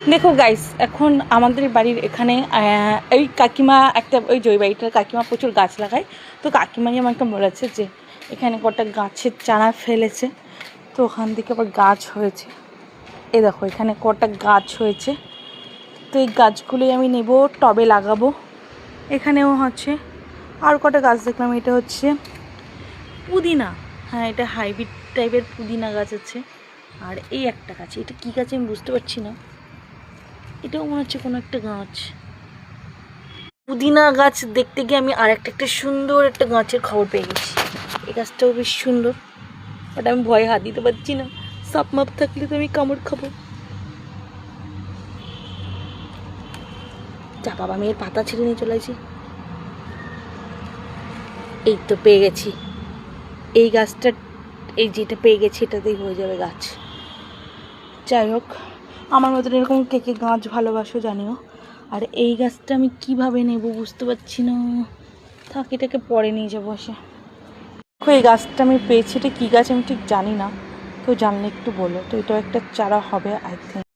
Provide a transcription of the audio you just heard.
দেখো গাইস, এখন আমাদের বাড়ির এখানে এই কাকিমা একটা ওই জয় বাড়িটার কাকিমা প্রচুর গাছ লাগায়। তো কাকিমাই আমাকে বলেছে যে এখানে কটা গাছের চারা ফেলেছে, তো ওখান থেকে আবার গাছ হয়েছে। এই দেখো এখানে কটা গাছ হয়েছে, তো এই গাছগুলোই আমি নেব, টবে লাগাবো। এখানেও হচ্ছে আর কটা গাছ দেখলাম, এটা হচ্ছে পুদিনা। হ্যাঁ, এটা হাইব্রিড টাইপের পুদিনা গাছ আছে। আর এই একটা গাছ, এটা কী গাছ আমি বুঝতে পারছি না, এটাও মনে হচ্ছে কোনো একটা গাছ। পুদিনা গাছ দেখতে গিয়ে আমি আর একটা সুন্দর একটা গাছের খবর পেয়ে গেছি। এই গাছটাও বেশ সুন্দর, বাট আমি ভয়ে হাত দিতে পারছি না, সাপ মাপ থাকলে তো আমি কামড় খাবো। যা বাবা, আমি এর পাতা ছিঁড়ে নিয়ে চলে আসি। এই তো পেয়ে গেছি এই গাছটা, এই যেটা পেয়ে গেছি এটাতেই হয়ে যাবে গাছ। যাই হোক, আমার মতন এরকম কে কে গাছ ভালোবাসো জানিও। আর এই গাছটা আমি কিভাবে নেব বুঝতে পারছি না, থাক এটাকে পরে নিয়ে যাবো এসে। দেখো এই গাছটা আমি পেয়েছি, এটা কী গাছ আমি ঠিক জানি না, কেউ জানলে একটু বলো। তো এটাও একটা চারা হবে আই থিঙ্ক।